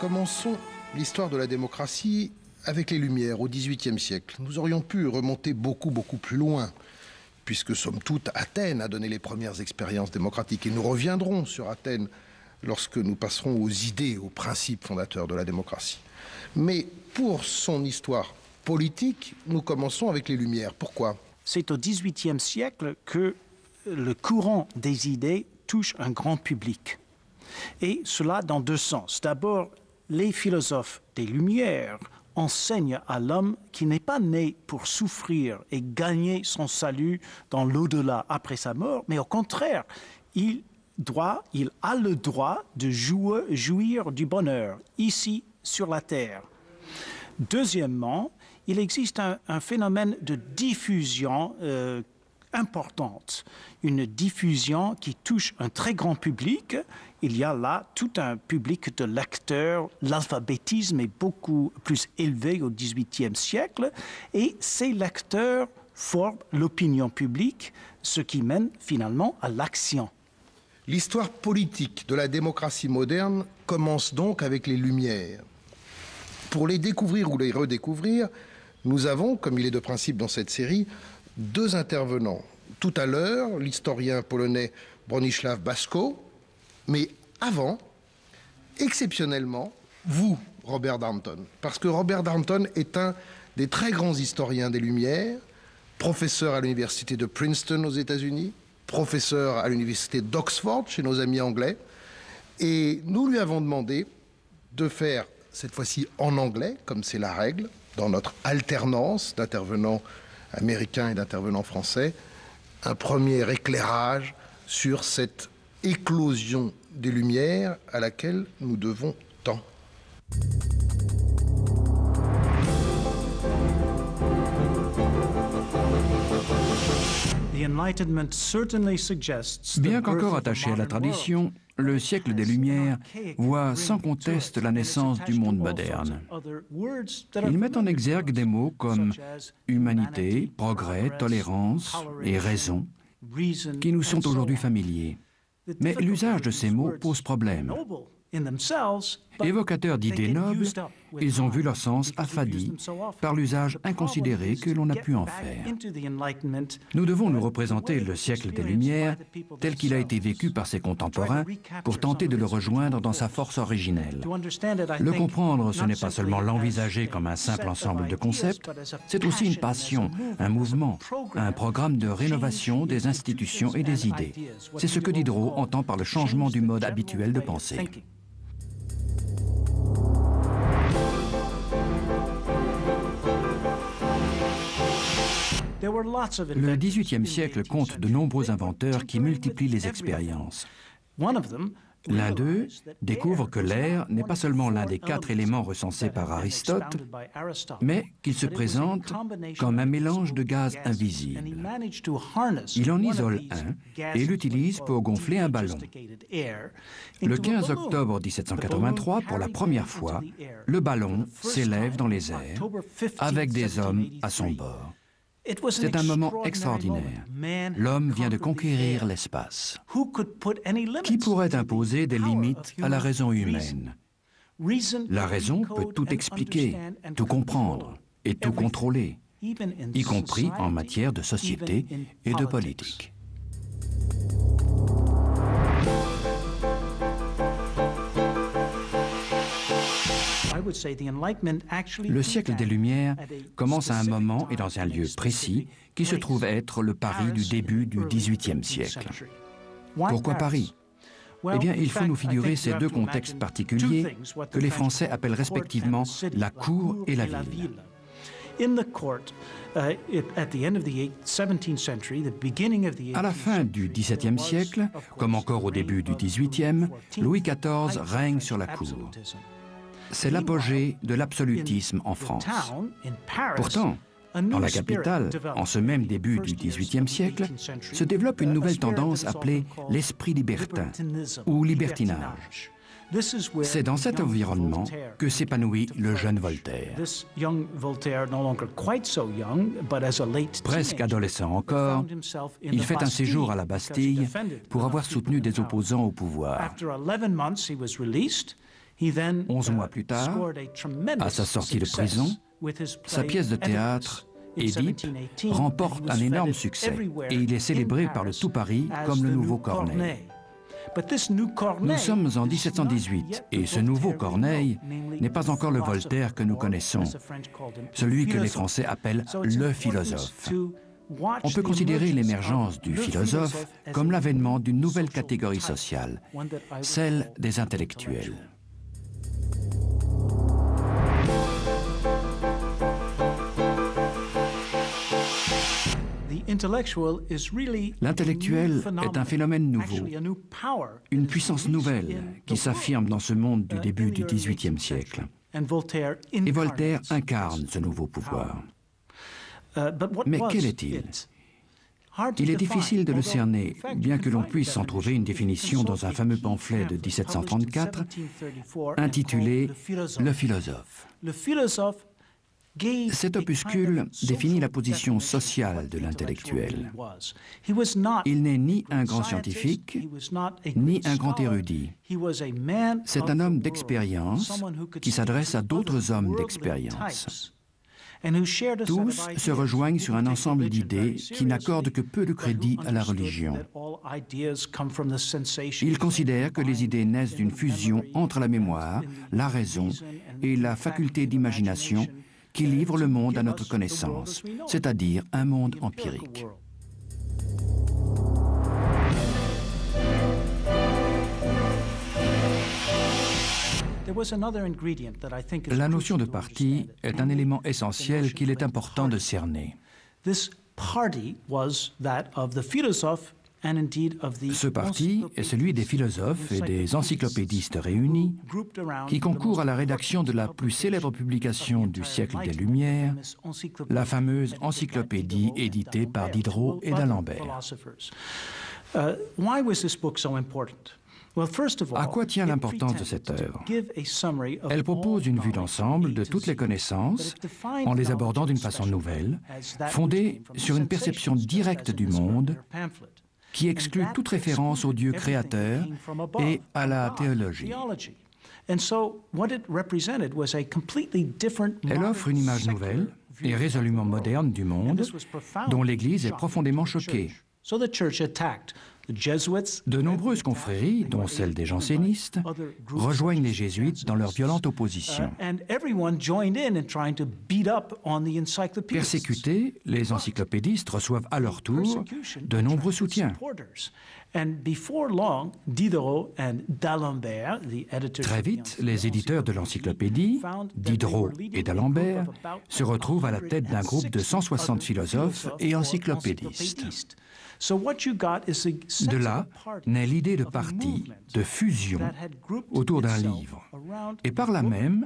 Commençons l'histoire de la démocratie avec les Lumières au XVIIIe siècle. Nous aurions pu remonter beaucoup plus loin, puisque somme toute Athènes a donné les premières expériences démocratiques. Et nous reviendrons sur Athènes lorsque nous passerons aux idées, aux principes fondateurs de la démocratie. Mais pour son histoire politique, nous commençons avec les Lumières. Pourquoi ? C'est au XVIIIe siècle que le courant des idées touche un grand public. Et cela dans deux sens. D'abord, les philosophes des Lumières enseignent à l'homme qui n'est pas né pour souffrir et gagner son salut dans l'au-delà après sa mort, mais au contraire, il a le droit de jouir du bonheur ici sur la terre. Deuxièmement, il existe un phénomène de diffusion importante, une diffusion qui touche un très grand public. Il y a là tout un public de lecteurs. L'alphabétisme est beaucoup plus élevé au XVIIIe siècle et ces lecteurs forment l'opinion publique, ce qui mène finalement à l'action. L'histoire politique de la démocratie moderne commence donc avec les Lumières. Pour les découvrir ou les redécouvrir, nous avons, comme il est de principe dans cette série, deux intervenants. Tout à l'heure, l'historien polonais Bronisław Baszko, mais avant, exceptionnellement, vous, Robert Darnton. Parce que Robert Darnton est un des très grands historiens des Lumières, professeur à l'université de Princeton aux États-Unis, professeur à l'université d'Oxford chez nos amis anglais. Et nous lui avons demandé de faire, cette fois-ci en anglais, comme c'est la règle, dans notre alternance d'intervenants américains et d'intervenants français, un premier éclairage sur cette éclosion des Lumières à laquelle nous devons tant. Bien qu'encore attaché à la tradition, le siècle des Lumières voit sans conteste la naissance du monde moderne. Il met en exergue des mots comme humanité, progrès, tolérance et raison, qui nous sont aujourd'hui familiers. Mais l'usage de ces mots pose problème. Évocateurs d'idées nobles, ils ont vu leur sens affadi par l'usage inconsidéré que l'on a pu en faire. Nous devons nous représenter le siècle des Lumières tel qu'il a été vécu par ses contemporains pour tenter de le rejoindre dans sa force originelle. Le comprendre, ce n'est pas seulement l'envisager comme un simple ensemble de concepts, c'est aussi une passion, un mouvement, un programme de rénovation des institutions et des idées. C'est ce que Diderot entend par le changement du mode habituel de pensée. Le XVIIIe siècle compte de nombreux inventeurs qui multiplient les expériences. L'un d'eux découvre que l'air n'est pas seulement l'un des 4 éléments recensés par Aristote, mais qu'il se présente comme un mélange de gaz invisibles. Il en isole un et l'utilise pour gonfler un ballon. Le 15 octobre 1783, pour la première fois, le ballon s'élève dans les airs avec des hommes à son bord. C'est un moment extraordinaire. L'homme vient de conquérir l'espace. Qui pourrait imposer des limites à la raison humaine? La raison peut tout expliquer, tout comprendre et tout contrôler, y compris en matière de société et de politique. Le siècle des Lumières commence à un moment et dans un lieu précis qui se trouve être le Paris du début du XVIIIe siècle. Pourquoi Paris? Eh bien, il faut nous figurer ces deux contextes particuliers que les Français appellent respectivement la cour et la ville. À la fin du XVIIe siècle, comme encore au début du XVIIIe, Louis XIV règne sur la cour. C'est l'apogée de l'absolutisme en France. Pourtant, dans la capitale, en ce même début du XVIIIe siècle, se développe une nouvelle tendance appelée l'esprit libertin ou libertinage. C'est dans cet environnement que s'épanouit le jeune Voltaire. Presque adolescent encore, il fait un séjour à la Bastille pour avoir soutenu des opposants au pouvoir. 11 mois plus tard, à sa sortie de prison, sa pièce de théâtre, Édipe, remporte un énorme succès et il est célébré par le tout Paris comme le nouveau Corneille. Nous sommes en 1718 et ce nouveau Corneille n'est pas encore le Voltaire que nous connaissons, celui que les Français appellent le philosophe. On peut considérer l'émergence du philosophe comme l'avènement d'une nouvelle catégorie sociale, celle des intellectuels. L'intellectuel est un phénomène nouveau, une puissance nouvelle qui s'affirme dans ce monde du début du XVIIIe siècle. Et Voltaire incarne ce nouveau pouvoir. Mais quel est-il? Il est difficile de le cerner, bien que l'on puisse en trouver une définition dans un fameux pamphlet de 1734 intitulé « Le philosophe ». Cet opuscule définit la position sociale de l'intellectuel. Il n'est ni un grand scientifique, ni un grand érudit. C'est un homme d'expérience qui s'adresse à d'autres hommes d'expérience. Tous se rejoignent sur un ensemble d'idées qui n'accordent que peu de crédit à la religion. Ils considèrent que les idées naissent d'une fusion entre la mémoire, la raison et la faculté d'imagination qui livre le monde à notre connaissance, c'est-à-dire un monde empirique. La notion de parti est un élément essentiel qu'il est important de cerner. Ce parti est celui des philosophes et des encyclopédistes réunis qui concourent à la rédaction de la plus célèbre publication du siècle des Lumières, la fameuse encyclopédie éditée par Diderot et d'Alembert. À quoi tient l'importance de cette œuvre? Elle propose une vue d'ensemble de toutes les connaissances en les abordant d'une façon nouvelle, fondée sur une perception directe du monde qui exclut toute référence au Dieu créateur et à la théologie. Elle offre une image nouvelle et résolument moderne du monde dont l'Église est profondément choquée. De nombreuses confréries, dont celle des jansénistes, rejoignent les jésuites dans leur violente opposition. Persécutés, les encyclopédistes reçoivent à leur tour de nombreux soutiens. Très vite, les éditeurs de l'encyclopédie, Diderot et d'Alembert, se retrouvent à la tête d'un groupe de 160 philosophes et encyclopédistes. De là naît l'idée de parti, de fusion autour d'un livre, et par là même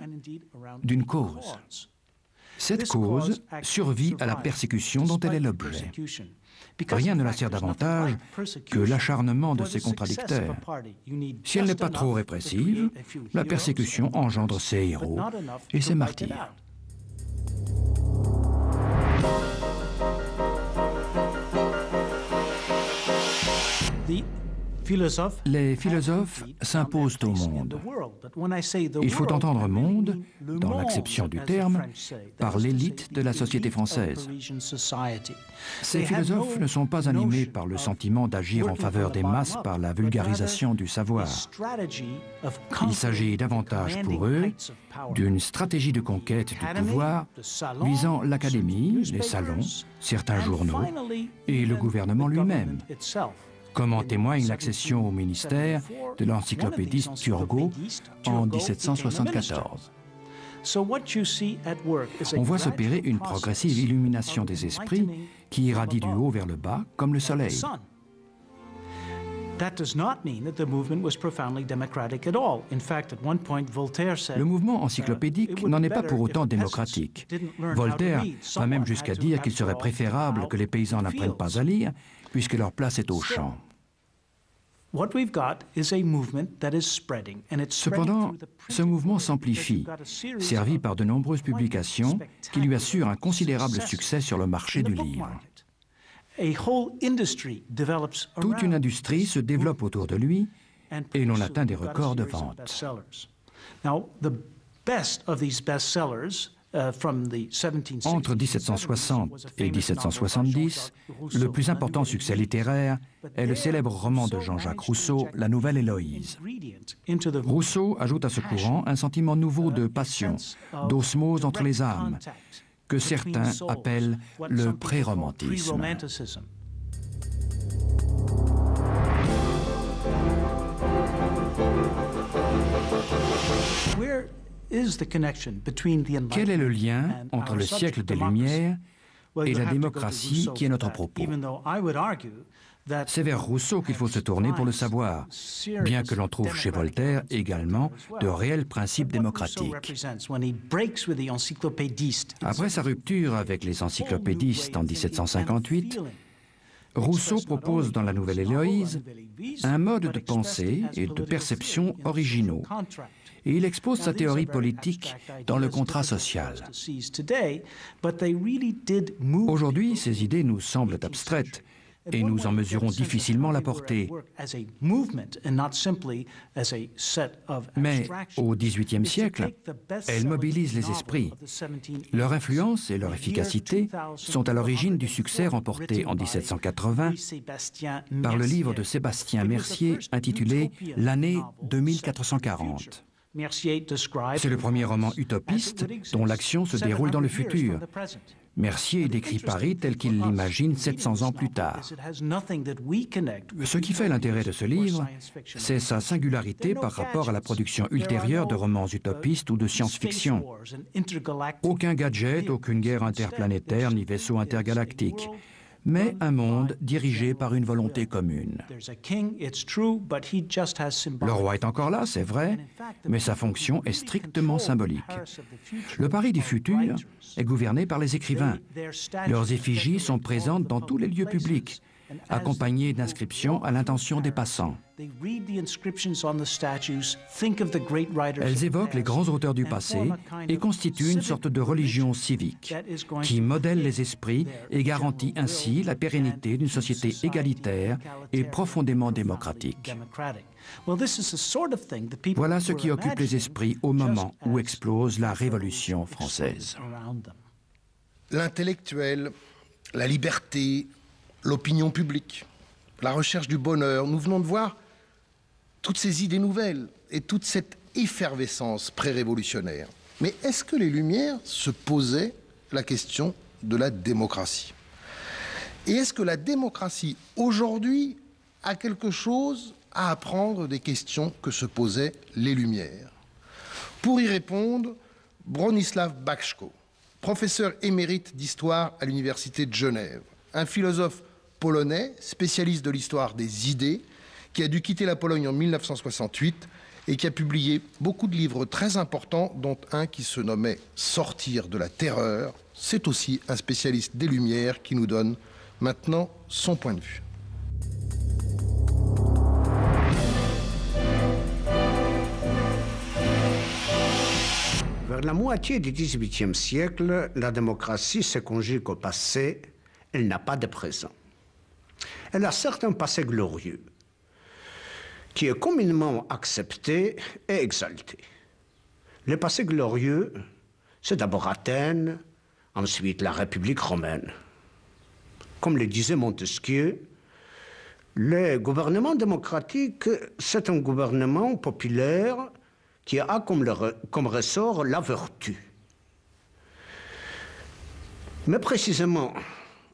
d'une cause. Cette cause survit à la persécution dont elle est l'objet. Rien ne la sert davantage que l'acharnement de ses contradicteurs. Si elle n'est pas trop répressive, la persécution engendre ses héros et ses martyrs. Les philosophes s'imposent au monde. Il faut entendre monde, dans l'acception du terme, par l'élite de la société française. Ces philosophes ne sont pas animés par le sentiment d'agir en faveur des masses par la vulgarisation du savoir. Il s'agit davantage pour eux d'une stratégie de conquête du pouvoir visant l'académie, les salons, certains journaux et le gouvernement lui-même, comme en témoigne l'accession au ministère de l'encyclopédiste Turgot en 1774. On voit s'opérer une progressive illumination des esprits qui irradie du haut vers le bas comme le soleil. Le mouvement encyclopédique n'en est pas pour autant démocratique. Voltaire va même jusqu'à dire qu'il serait préférable que les paysans n'apprennent pas à lire, puisque leur place est aux champs. Cependant, ce mouvement s'amplifie, servi par de nombreuses publications qui lui assurent un considérable succès sur le marché du livre. Toute une industrie se développe autour de lui et l'on atteint des records de vente. Now, the best of these bestsellers entre 1760 et 1770, le plus important succès littéraire est le célèbre roman de Jean-Jacques Rousseau, La Nouvelle Héloïse. Rousseau ajoute à ce courant un sentiment nouveau de passion, d'osmose entre les âmes, que certains appellent le pré-romantisme. Quel est le lien entre le siècle des Lumières et la démocratie qui est notre propos? C'est vers Rousseau qu'il faut se tourner pour le savoir, bien que l'on trouve chez Voltaire également de réels principes démocratiques. Après sa rupture avec les encyclopédistes en 1758, Rousseau propose dans La Nouvelle Héloïse un mode de pensée et de perception originaux, et il expose sa théorie politique dans le contrat social. Aujourd'hui, ces idées nous semblent abstraites et nous en mesurons difficilement la portée. Mais au XVIIIe siècle, elles mobilisent les esprits. Leur influence et leur efficacité sont à l'origine du succès remporté en 1780 par le livre de Sébastien Mercier intitulé « L'année 2440 ». C'est le premier roman utopiste dont l'action se déroule dans le futur. Mercier décrit Paris tel qu'il l'imagine 700 ans plus tard. Ce qui fait l'intérêt de ce livre, c'est sa singularité par rapport à la production ultérieure de romans utopistes ou de science-fiction. Aucun gadget, aucune guerre interplanétaire ni vaisseau intergalactique, mais un monde dirigé par une volonté commune. Le roi est encore là, c'est vrai, mais sa fonction est strictement symbolique. Le Paris du futur est gouverné par les écrivains. Leurs effigies sont présentes dans tous les lieux publics, accompagnées d'inscriptions à l'intention des passants. Elles évoquent les grands auteurs du passé et constituent une sorte de religion civique qui modèle les esprits et garantit ainsi la pérennité d'une société égalitaire et profondément démocratique. Voilà ce qui occupe les esprits au moment où explose la Révolution française. L'intellectuel, la liberté, l'opinion publique, la recherche du bonheur, nous venons de voir toutes ces idées nouvelles et toute cette effervescence pré-révolutionnaire. Mais est-ce que les Lumières se posaient la question de la démocratie? Et est-ce que la démocratie, aujourd'hui, a quelque chose à apprendre des questions que se posaient les Lumières? Pour y répondre, Bronislaw Baszko, professeur émérite d'histoire à l'Université de Genève, un philosophe polonais, spécialiste de l'histoire des idées, qui a dû quitter la Pologne en 1968 et qui a publié beaucoup de livres très importants, dont un qui se nommait « Sortir de la terreur ». C'est aussi un spécialiste des Lumières qui nous donne maintenant son point de vue. Vers la moitié du XVIIIe siècle, la démocratie se conjugue au passé, elle n'a pas de présent. Elle a certes un passé glorieux, qui est communément accepté et exalté. Le passé glorieux, c'est d'abord Athènes, ensuite la République romaine. Comme le disait Montesquieu, le gouvernement démocratique, c'est un gouvernement populaire qui a comme ressort la vertu. Mais précisément,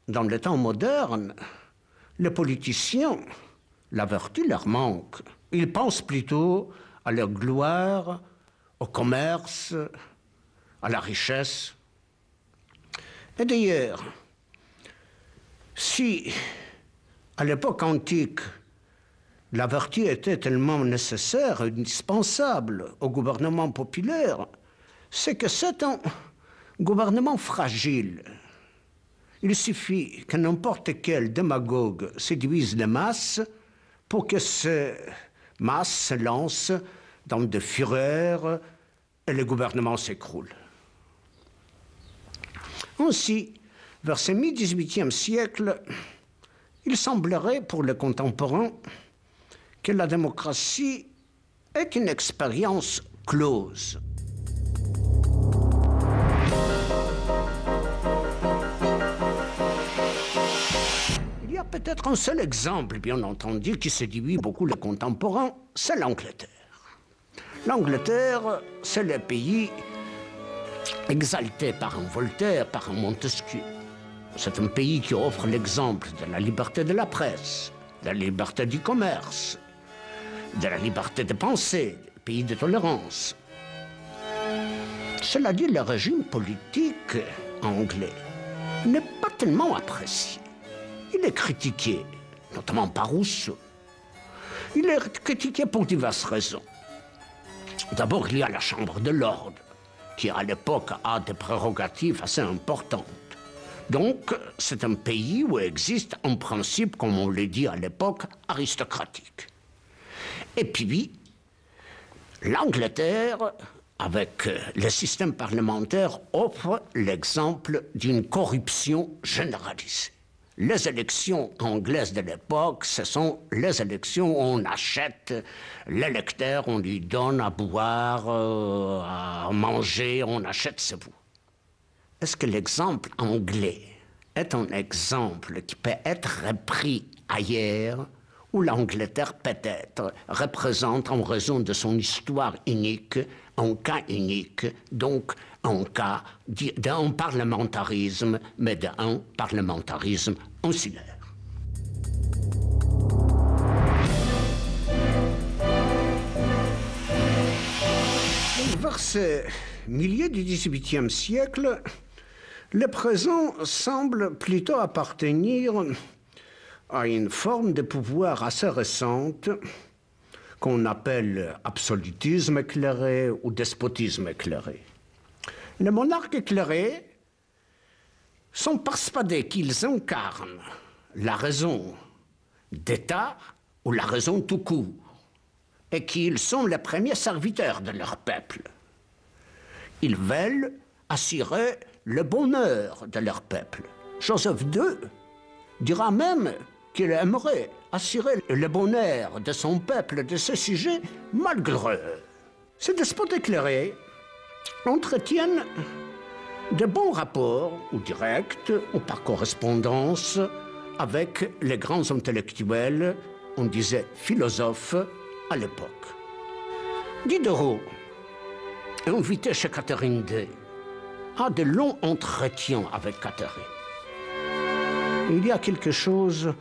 dans le temps moderne, les politiciens, la vertu leur manque. Ils pensent plutôt à leur gloire, au commerce, à la richesse. Et d'ailleurs, si à l'époque antique, la vertu était tellement nécessaire, indispensable au gouvernement populaire, c'est que c'est un gouvernement fragile. Il suffit que n'importe quel démagogue séduise les masses pour que ces masses se lancent dans des fureurs et le gouvernement s'écroule. Ainsi, vers ce mi-XVIIIe siècle, il semblerait pour les contemporains que la démocratie est une expérience close. Il y a peut-être un seul exemple, bien entendu, qui séduit beaucoup les contemporains, c'est l'Angleterre. L'Angleterre, c'est le pays exalté par un Voltaire, par un Montesquieu. C'est un pays qui offre l'exemple de la liberté de la presse, de la liberté du commerce, de la liberté de penser, pays de tolérance. Cela dit, le régime politique anglais n'est pas tellement apprécié. Il est critiqué, notamment par Rousseau. Il est critiqué pour diverses raisons. D'abord, il y a la Chambre de Lords, qui à l'époque a des prérogatives assez importantes. Donc, c'est un pays où existe un principe, comme on l'a dit à l'époque, aristocratique. Et puis, l'Angleterre, avec le système parlementaire, offre l'exemple d'une corruption généralisée. Les élections anglaises de l'époque, ce sont les élections où on achète l'électeur, on lui donne à boire, à manger, on achète ses voix. Est-ce que l'exemple anglais est un exemple qui peut être repris ailleurs, où l'Angleterre peut-être représente, en raison de son histoire unique, un cas unique, donc un cas d'un parlementarisme, mais d'un parlementarisme insulaire. Vers ce milieu du XVIIIe siècle, le présent semble plutôt appartenir à une forme de pouvoir assez récente qu'on appelle absolutisme éclairé ou despotisme éclairé. Les monarques éclairés sont persuadés qu'ils incarnent la raison d'État ou la raison tout court, et qu'ils sont les premiers serviteurs de leur peuple. Ils veulent assurer le bonheur de leur peuple. Joseph II dira même qu'il aimerait assurer le bonheur de son peuple, de ses sujets, malgré eux. Ces despotes éclairés entretiennent de bons rapports, ou directs, ou par correspondance, avec les grands intellectuels, on disait philosophes, à l'époque. Diderot, invité chez Catherine II, a de longs entretiens avec Catherine. Il y a quelque chose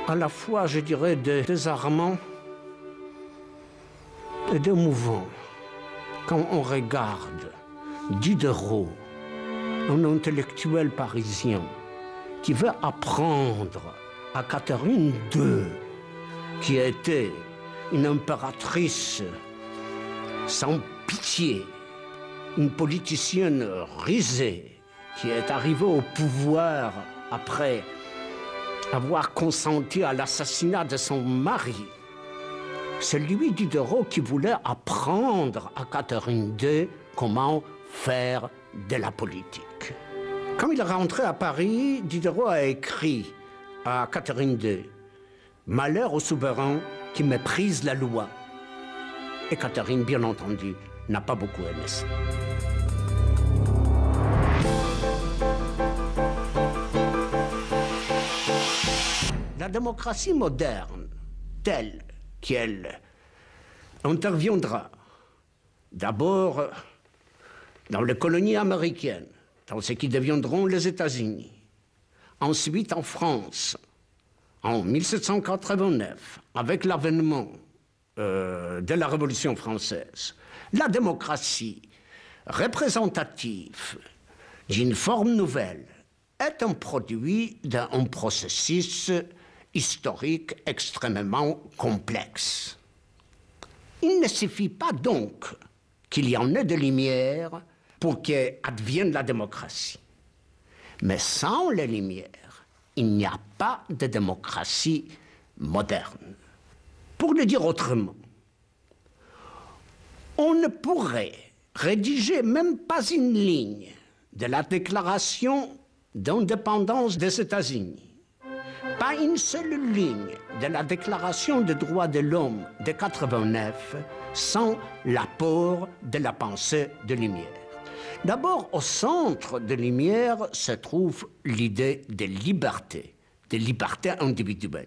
à la fois, je dirais, de désarmant et d'émouvant quand on regarde Diderot, un intellectuel parisien qui veut apprendre à Catherine II, qui était une impératrice sans pitié, une politicienne rusée, qui est arrivée au pouvoir après avoir consenti à l'assassinat de son mari. C'est lui, Diderot, qui voulait apprendre à Catherine II comment faire de la politique. Quand il est rentré à Paris, Diderot a écrit à Catherine II « Malheur au souverain qui méprise la loi ». Et Catherine, bien entendu, n'a pas beaucoup aimé ça. La démocratie moderne, telle qu'elle interviendra d'abord dans les colonies américaines, dans ce qui deviendront les États-Unis, ensuite en France, en 1789, avec l'avènement de la Révolution française, la démocratie représentative d'une forme nouvelle est un produit d'un processus historique extrêmement complexe. Il ne suffit pas donc qu'il y en ait de lumière pour qu'advienne la démocratie. Mais sans les lumières, il n'y a pas de démocratie moderne. Pour le dire autrement, on ne pourrait rédiger même pas une ligne de la déclaration d'indépendance des États-Unis Pas une seule ligne de la Déclaration des droits de l'homme de 89 sans l'apport de la pensée de Lumière. D'abord, au centre de Lumière se trouve l'idée de liberté individuelle.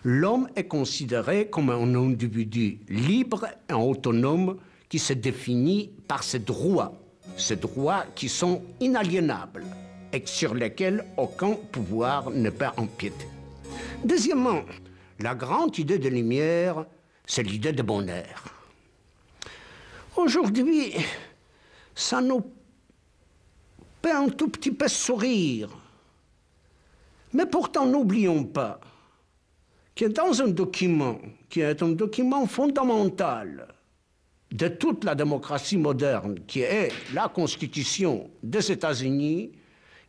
L'homme est considéré comme un individu libre et autonome qui se définit par ses droits qui sont inaliénables et sur lesquels aucun pouvoir ne peut empiéter. Deuxièmement, la grande idée de Lumière, c'est l'idée de bonheur. Aujourd'hui, ça nous fait un tout petit peu sourire. Mais pourtant, n'oublions pas que dans un document qui est un document fondamental de toute la démocratie moderne, qui est la Constitution des États-Unis,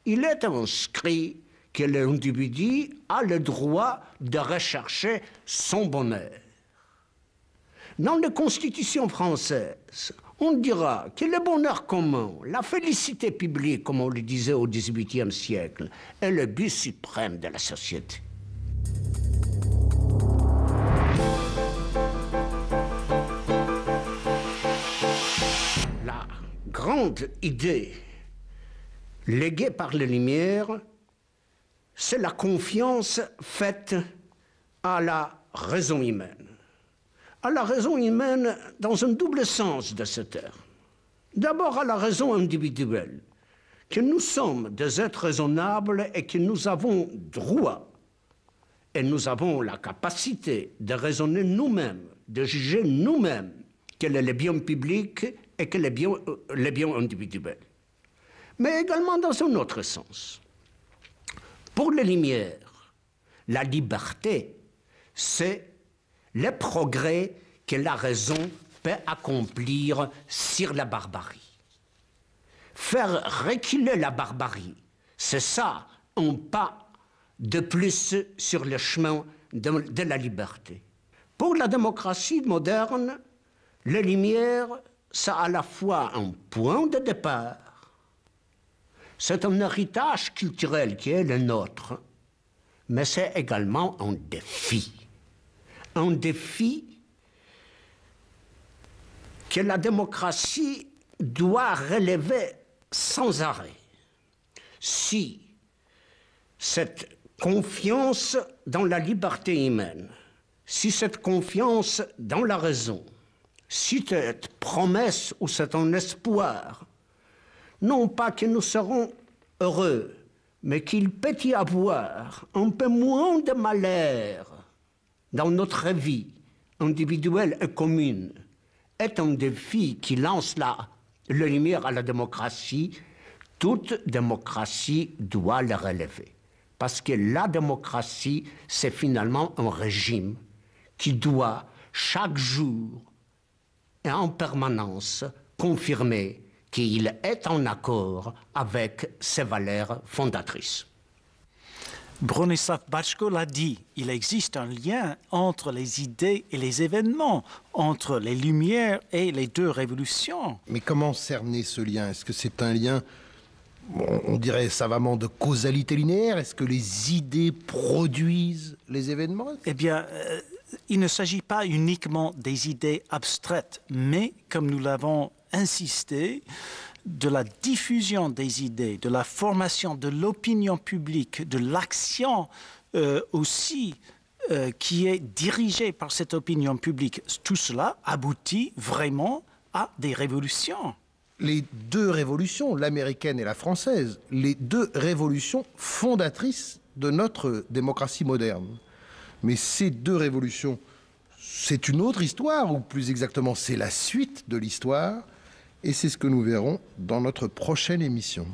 il est inscrit que l'individu a le droit de rechercher son bonheur. Dans la Constitution française, on dira que le bonheur commun, la félicité publique, comme on le disait au XVIIIe siècle, est le but suprême de la société. La grande idée léguée par les Lumières, c'est la confiance faite à la raison humaine. À la raison humaine dans un double sens de ce terme. D'abord à la raison individuelle, que nous sommes des êtres raisonnables et que nous avons droit et nous avons la capacité de raisonner nous-mêmes, de juger nous-mêmes quel est le bien public et quel est le bien individuel. Mais également dans un autre sens. Pour les Lumières, la liberté, c'est le progrès que la raison peut accomplir sur la barbarie. Faire reculer la barbarie, c'est ça, un pas de plus sur le chemin de la liberté. Pour la démocratie moderne, les Lumières, c'est à la fois un point de départ, c'est un héritage culturel qui est le nôtre, mais c'est également un défi. Un défi que la démocratie doit relever sans arrêt. Si cette confiance dans la liberté humaine, si cette confiance dans la raison, si cette promesse ou c'est un espoir, non pas que nous serons heureux, mais qu'il peut y avoir un peu moins de malheur dans notre vie individuelle et commune, est un défi qui lance la lumière à la démocratie. Toute démocratie doit le relever. Parce que la démocratie, c'est finalement un régime qui doit chaque jour et en permanence confirmer qu'il est en accord avec ses valeurs fondatrices. Bronislaw Bajko l'a dit, il existe un lien entre les idées et les événements, entre les Lumières et les deux révolutions. Mais comment cerner ce lien? Est-ce que c'est un lien, on dirait savamment, de causalité linéaire? Est-ce que les idées produisent les événements? Eh bien, il ne s'agit pas uniquement des idées abstraites, mais, comme nous l'avons insisté, de la diffusion des idées, de la formation de l'opinion publique, de l'action aussi qui est dirigée par cette opinion publique. Tout cela aboutit vraiment à des révolutions. Les deux révolutions, l'américaine et la française, les deux révolutions fondatrices de notre démocratie moderne. Mais ces deux révolutions, c'est une autre histoire, ou plus exactement, c'est la suite de l'histoire. Et c'est ce que nous verrons dans notre prochaine émission.